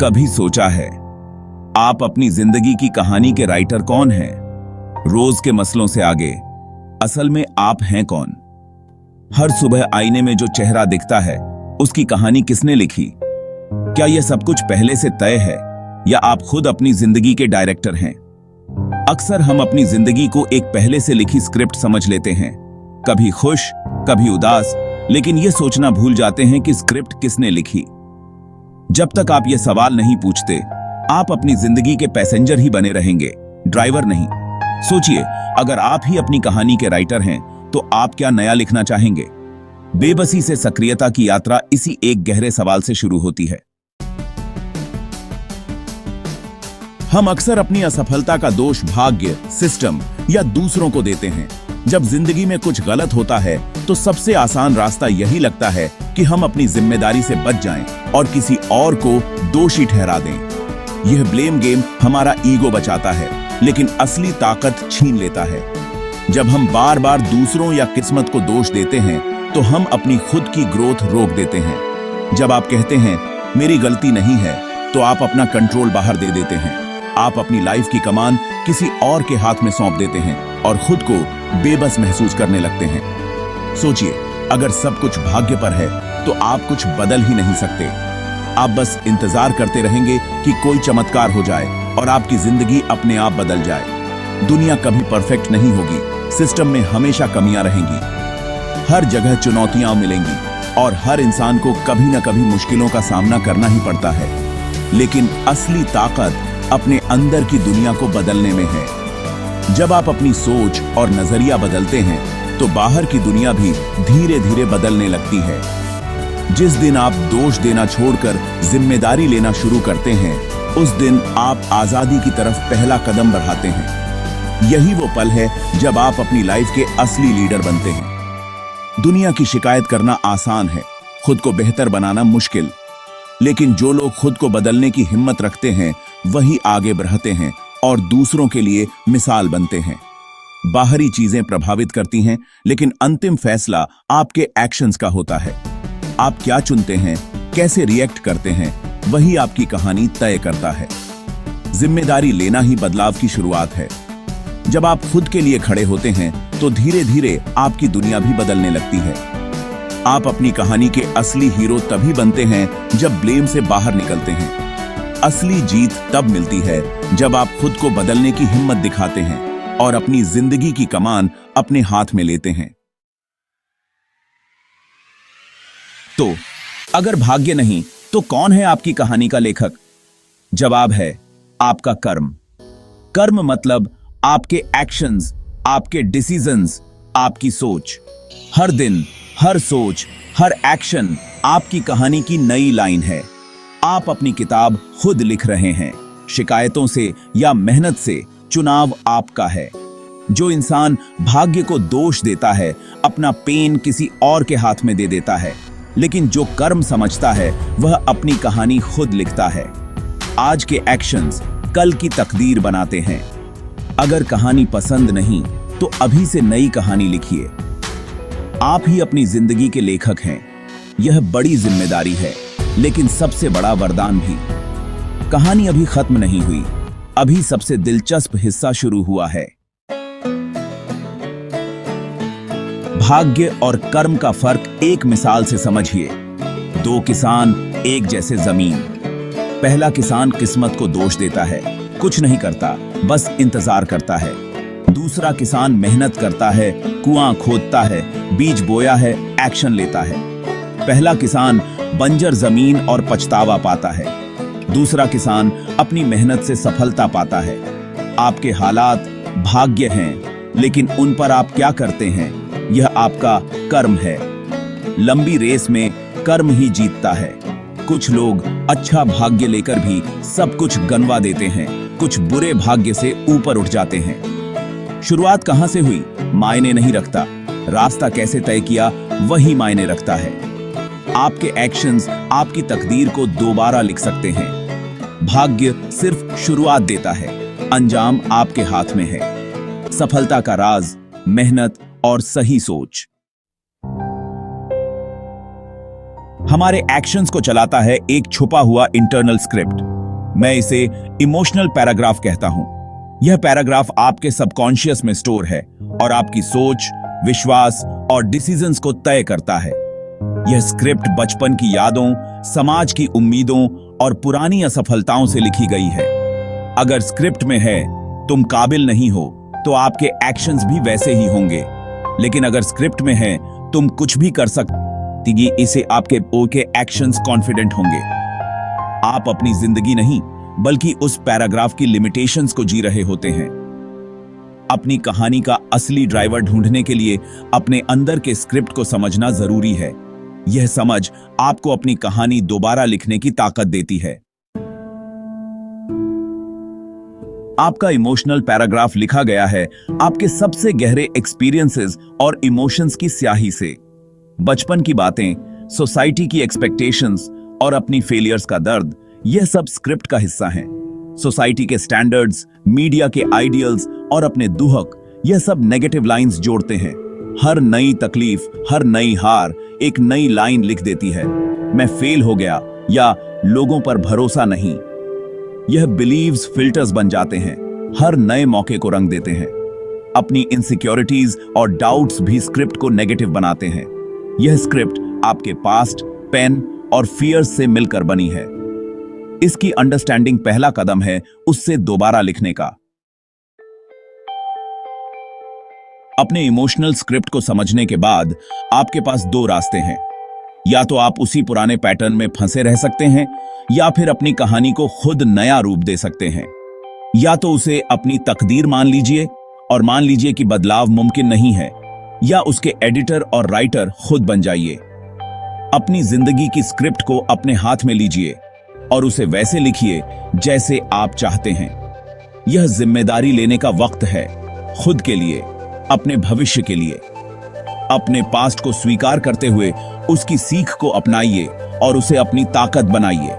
कभी सोचा है आप अपनी जिंदगी की कहानी के राइटर कौन हैं? रोज के मसलों से आगे असल में आप हैं कौन? हर सुबह आईने में जो चेहरा दिखता है उसकी कहानी किसने लिखी? क्या यह सब कुछ पहले से तय है या आप खुद अपनी जिंदगी के डायरेक्टर हैं? अक्सर हम अपनी जिंदगी को एक पहले से लिखी स्क्रिप्ट समझ लेते हैं, कभी खुश कभी उदास, लेकिन यह सोचना भूल जाते हैं कि स्क्रिप्ट किसने लिखी। जब तक आप यह सवाल नहीं पूछते, आप अपनी जिंदगी के पैसेंजर ही बने रहेंगे, ड्राइवर नहीं। सोचिए, अगर आप ही अपनी कहानी के राइटर हैं तो आप क्या नया लिखना चाहेंगे? बेबसी से सक्रियता की यात्रा इसी एक गहरे सवाल से शुरू होती है। हम अक्सर अपनी असफलता का दोष भाग्य, सिस्टम या दूसरों को देते हैं। जब जिंदगी में कुछ गलत होता है तो सबसे आसान रास्ता यही लगता है कि हम अपनी जिम्मेदारी से बच जाएं और किसी और को दोषी ठहरा दें। यह ब्लेम गेम हमारा ईगो बचाता है, लेकिन असली ताकत छीन लेता है। जब हम बार बार दूसरों या किस्मत को दोष देते हैं तो हम अपनी खुद की ग्रोथ रोक देते हैं। जब आप कहते हैं मेरी गलती नहीं है, तो आप अपना कंट्रोल बाहर दे देते हैं। आप अपनी लाइफ की कमान किसी और के हाथ में सौंप देते हैं और खुद को बेबस महसूस करने लगते हैं। सोचिए, अगर सब कुछ भाग्य पर है तो आप कुछ बदल ही नहीं सकते। आप बस इंतजार करते रहेंगे कि कोई चमत्कार हो जाए और आपकी जिंदगी अपने आप बदल जाए। दुनिया कभी परफेक्ट नहीं होगी, सिस्टम में हमेशा कमियां रहेंगी, हर जगह चुनौतियां मिलेंगी और हर इंसान को कभी न कभी मुश्किलों का सामना करना ही पड़ता है। लेकिन असली ताकत अपने अंदर की दुनिया को बदलने में है। जब आप अपनी सोच और नजरिया बदलते हैं तो बाहर की दुनिया भी धीरे धीरे बदलने लगती है। जिस दिन आप दोष देना छोड़कर जिम्मेदारी लेना शुरू करते हैं, उस दिन आप आजादी की तरफ पहला कदम बढ़ाते हैं। यही वो पल है जब आप अपनी लाइफ के असली लीडर बनते हैं। दुनिया की शिकायत करना आसान है, खुद को बेहतर बनाना मुश्किल। लेकिन जो लोग खुद को बदलने की हिम्मत रखते हैं वही आगे बढ़ते हैं और दूसरों के लिए मिसाल बनते हैं। बाहरी चीजें प्रभावित करती हैं, लेकिन अंतिम फैसला आपके एक्शंस का होता है। आप क्या चुनते हैं, कैसे रिएक्ट करते हैं, वही आपकी कहानी तय करता है। जिम्मेदारी लेना ही बदलाव की शुरुआत है। जब आप खुद के लिए खड़े होते हैं तो धीरे धीरे आपकी दुनिया भी बदलने लगती है। आप अपनी कहानी के असली हीरो तभी बनते हैं जब ब्लेम से बाहर निकलते हैं। असली जीत तब मिलती है जब आप खुद को बदलने की हिम्मत दिखाते हैं और अपनी जिंदगी की कमान अपने हाथ में लेते हैं। तो अगर भाग्य नहीं तो कौन है आपकी कहानी का लेखक? जवाब है आपका कर्म। कर्म मतलब आपके एक्शंस, आपके डिसीजंस, आपकी सोच। हर दिन, हर सोच, हर एक्शन आपकी कहानी की नई लाइन है। आप अपनी किताब खुद लिख रहे हैं, शिकायतों से या मेहनत से, चुनाव आपका है। जो इंसान भाग्य को दोष देता है, अपना पेन किसी और के हाथ में दे देता है, लेकिन जो कर्म समझता है वह अपनी कहानी खुद लिखता है। आज के एक्शंस कल की तकदीर बनाते हैं। अगर कहानी पसंद नहीं तो अभी से नई कहानी लिखिए। आप ही अपनी जिंदगी के लेखक हैं। यह बड़ी जिम्मेदारी है, लेकिन सबसे बड़ा वरदान भी। कहानी अभी खत्म नहीं हुई, अभी सबसे दिलचस्प हिस्सा शुरू हुआ है। भाग्य और कर्म का फर्क एक मिसाल से समझिए। दो किसान, एक जैसे जमीन। पहला किसान किस्मत को दोष देता है, कुछ नहीं करता, बस इंतजार करता है। दूसरा किसान मेहनत करता है, कुआं खोदता है, बीज बोया है, एक्शन लेता है। पहला किसान बंजर जमीन और पछतावा पाता है, दूसरा किसान अपनी मेहनत से सफलता पाता है। आपके हालात भाग्य हैं, लेकिन उन पर आप क्या करते हैं, यह आपका कर्म है। लंबी रेस में कर्म ही जीतता है। कुछ लोग अच्छा भाग्य लेकर भी सब कुछ गंवा देते हैं, कुछ बुरे भाग्य से ऊपर उठ जाते हैं। शुरुआत कहां से हुई मायने नहीं रखता, रास्ता कैसे तय किया वही मायने रखता है। आपके एक्शंस आपकी तकदीर को दोबारा लिख सकते हैं। भाग्य सिर्फ शुरुआत देता है, अंजाम आपके हाथ में है। सफलता का राज मेहनत और सही सोच। हमारे एक्शंस को चलाता है एक छुपा हुआ इंटरनल स्क्रिप्ट। मैं इसे इमोशनल पैराग्राफ कहता हूं। यह पैराग्राफ आपके सबकॉन्शियस में स्टोर है और आपकी सोच, विश्वास और डिसीजंस को तय करता है। यह स्क्रिप्ट बचपन की यादों, समाज की उम्मीदों और पुरानी असफलताओं से लिखी गई है। अगर स्क्रिप्ट में है तुम काबिल नहीं हो, तो आपके एक्शंस भी वैसे ही होंगे। लेकिन अगर स्क्रिप्ट में है तुम कुछ भी कर सकती, इसे आपके एक्शंस कॉन्फिडेंट होंगे। आप अपनी जिंदगी नहीं बल्कि उस पैराग्राफ की लिमिटेशंस को जी रहे होते हैं। अपनी कहानी का असली ड्राइवर ढूंढने के लिए अपने अंदर के स्क्रिप्ट को समझना जरूरी है। यह समझ आपको अपनी कहानी दोबारा लिखने की ताकत देती है। आपका इमोशनल पैराग्राफ लिखा गया है आपके सबसे गहरे एक्सपीरियंसेस और इमोशंस की स्याही से। बचपन की बातें, सोसाइटी की एक्सपेक्टेशंस और अपनी फेलियर्स का दर्द, यह सब स्क्रिप्ट का हिस्सा हैं। सोसाइटी के स्टैंडर्ड्स, मीडिया के आइडियल्स और अपने दुहक, यह सब नेगेटिव लाइंस जोड़ते हैं। हर नई तकलीफ, हर नई हार एक नई लाइन लिख देती है। मैं फेल हो गया या लोगों पर भरोसा नहीं। यह बिलीव्स फिल्टर्स बन जाते हैं, हर नए मौके को रंग देते हैं। अपनी इनसिक्योरिटीज और डाउट्स भी स्क्रिप्ट को नेगेटिव बनाते हैं। यह स्क्रिप्ट आपके पास्ट, पेन और फियर्स से मिलकर बनी है। इसकी अंडरस्टैंडिंग पहला कदम है उससे दोबारा लिखने का। अपने इमोशनल स्क्रिप्ट को समझने के बाद आपके पास दो रास्ते हैं। या तो आप उसी पुराने पैटर्न में फंसे रह सकते हैं, या फिर अपनी कहानी को खुद नया रूप दे सकते हैं। या तो उसे अपनी तकदीर मान लीजिए और मान लीजिए कि बदलाव मुमकिन नहीं है, या उसके एडिटर और राइटर खुद बन जाइए। अपनी जिंदगी की स्क्रिप्ट को अपने हाथ में लीजिए और उसे वैसे लिखिए जैसे आप चाहते हैं। यह जिम्मेदारी लेने का वक्त है, खुद के लिए, अपने भविष्य के लिए। अपने पास्ट को स्वीकार करते हुए उसकी सीख को अपनाइए और उसे अपनी ताकत बनाइए।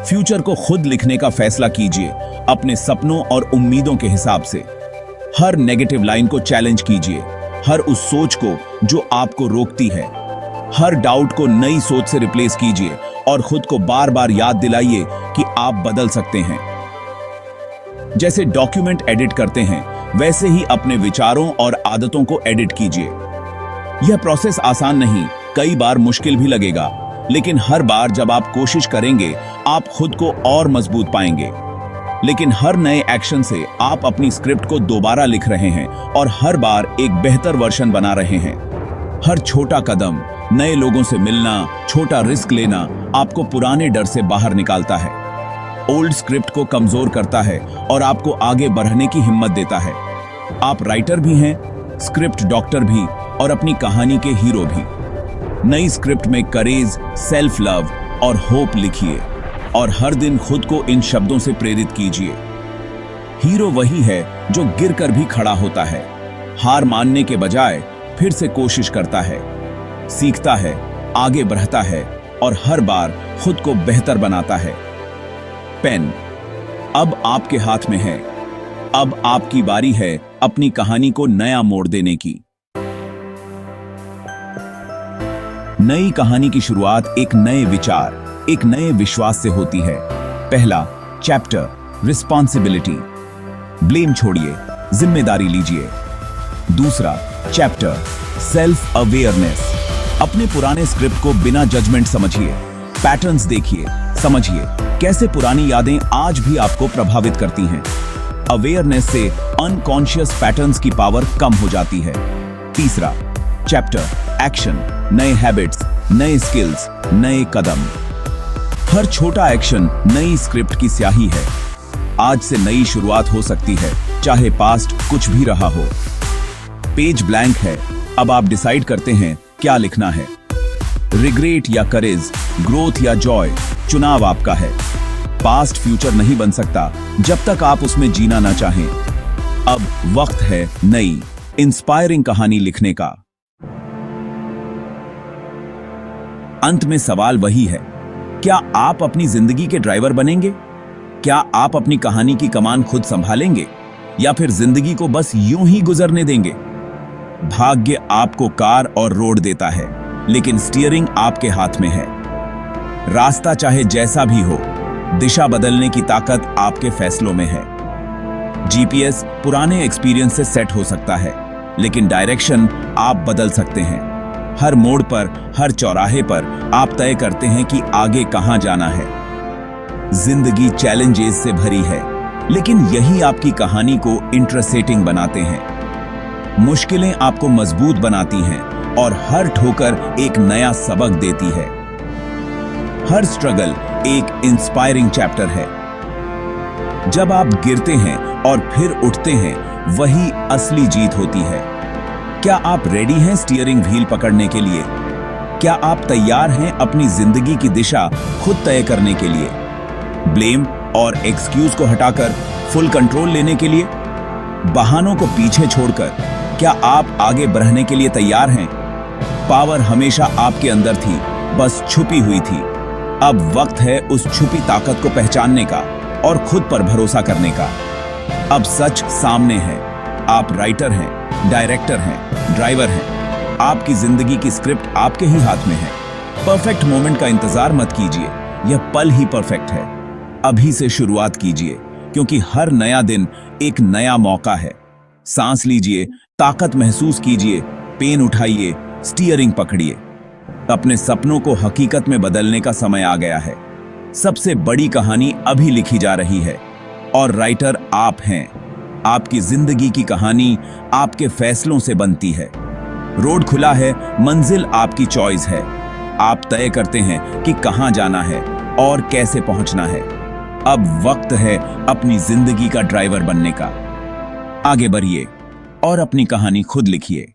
फ्यूचर को खुद लिखने का फैसला कीजिए, अपने सपनों और उम्मीदों के हिसाब से। हर नेगेटिव लाइन को चैलेंज कीजिए, हर उस सोच को जो आपको रोकती है। हर डाउट को नई सोच से रिप्लेस कीजिए और खुद को बार बार याद दिलाइए कि आप बदल सकते हैं। जैसे डॉक्यूमेंट एडिट करते हैं, वैसे ही अपने विचारों और आदतों को एडिट कीजिए। यह प्रोसेस आसान नहीं, कई बार मुश्किल भी लगेगा, लेकिन हर बार जब आप कोशिश करेंगे, आप खुद को और मजबूत पाएंगे। लेकिन हर नए एक्शन से आप अपनी स्क्रिप्ट को दोबारा लिख रहे हैं और हर बार एक बेहतर वर्जन बना रहे हैं। हर छोटा कदम, नए लोगों से मिलना, छोटा रिस्क लेना आपको पुराने डर से बाहर निकालता है। ओल्ड स्क्रिप्ट को कमजोर करता है और आपको आगे बढ़ने की हिम्मत देता है। आप राइटर भी हैं, स्क्रिप्ट डॉक्टर भी और अपनी कहानी के हीरो भी। नई स्क्रिप्ट में करेज, सेल्फ लव और होप लिखिए और हर दिन खुद को इन शब्दों से प्रेरित कीजिए। हीरो वही है जो गिरकर भी खड़ा होता है, हार मानने के बजाय फिर से कोशिश करता है, सीखता है, आगे बढ़ता है और हर बार खुद को बेहतर बनाता है। पेन अब आपके हाथ में है। अब आपकी बारी है अपनी कहानी को नया मोड़ देने की। नई कहानी की शुरुआत एक नए विचार, एक नए विश्वास से होती है। पहला चैप्टर, रिस्पॉन्सिबिलिटी। ब्लेम छोड़िए, जिम्मेदारी लीजिए। दूसरा चैप्टर, सेल्फ अवेयरनेस। अपने पुराने स्क्रिप्ट को बिना जजमेंट समझिए, पैटर्न्स देखिए, समझिए कैसे पुरानी यादें आज भी आपको प्रभावित करती हैं। अवेयरनेस से अनकॉन्शियस पैटर्न्स की पावर कम हो जाती है। तीसरा चैप्टर, एक्शन। नए हैबिट्स, नए स्किल्स, नए कदम। हर छोटा एक्शन नई स्क्रिप्ट की स्याही है। आज से नई शुरुआत हो सकती है, चाहे पास्ट कुछ भी रहा हो। पेज ब्लैंक है, अब आप डिसाइड करते हैं क्या लिखना है। रिग्रेट या करेज, ग्रोथ या जॉय, चुनाव आपका है। पास्ट फ्यूचर नहीं बन सकता जब तक आप उसमें जीना ना चाहें। अब वक्त है नई, इंस्पायरिंग कहानी लिखने का। अंत में सवाल वही है, क्या आप अपनी जिंदगी के ड्राइवर बनेंगे? क्या आप अपनी कहानी की कमान खुद संभालेंगे या फिर जिंदगी को बस यूं ही गुजरने देंगे? भाग्य आपको कार और रोड देता है, लेकिन स्टीयरिंग आपके हाथ में है। रास्ता चाहे जैसा भी हो, दिशा बदलने की ताकत आपके फैसलों में है। जीपीएस पुराने एक्सपीरियंस से सेट हो सकता है, लेकिन डायरेक्शन आप बदल सकते हैं। हर मोड़ पर, हर चौराहे पर आप तय करते हैं कि आगे कहां जाना है। जिंदगी चैलेंजेस से भरी है, लेकिन यही आपकी कहानी को इंटरेस्टिंग बनाते हैं। मुश्किलें आपको मजबूत बनाती हैं और हर ठोकर एक नया सबक देती है। हर स्ट्रगल एक इंस्पायरिंग चैप्टर है। जब आप गिरते हैं और फिर उठते हैं, वही असली जीत होती है। क्या आप रेडी हैं स्टीयरिंग व्हील पकड़ने के लिए? क्या आप तैयार हैं अपनी जिंदगी की दिशा खुद तय करने के लिए? ब्लेम और एक्सक्यूज को हटाकर फुल कंट्रोल लेने के लिए? बहानों को पीछे छोड़कर क्या आप आगे बढ़ने के लिए तैयार हैं? पावर हमेशा आपके अंदर थी, बस छुपी हुई थी। अब वक्त है उस छुपी ताकत को पहचानने का और खुद पर भरोसा करने का। अब सच सामने है। आप राइटर हैं, डायरेक्टर हैं, ड्राइवर हैं। आपकी जिंदगी की स्क्रिप्ट आपके ही हाथ में है। परफेक्ट मोमेंट का इंतजार मत कीजिए, यह पल ही परफेक्ट है। अभी से शुरुआत कीजिए, क्योंकि हर नया दिन एक नया मौका है। सांस लीजिए, ताकत महसूस कीजिए, पेन उठाइए, स्टीयरिंग पकड़िए। अपने सपनों को हकीकत में बदलने का समय आ गया है। सबसे बड़ी कहानी अभी लिखी जा रही है और राइटर आप हैं। आपकी जिंदगी की कहानी आपके फैसलों से बनती है। रोड खुला है, मंजिल आपकी चॉइस है। आप तय करते हैं कि कहां जाना है और कैसे पहुंचना है। अब वक्त है अपनी जिंदगी का ड्राइवर बनने का। आगे बढ़िए और अपनी कहानी खुद लिखिए।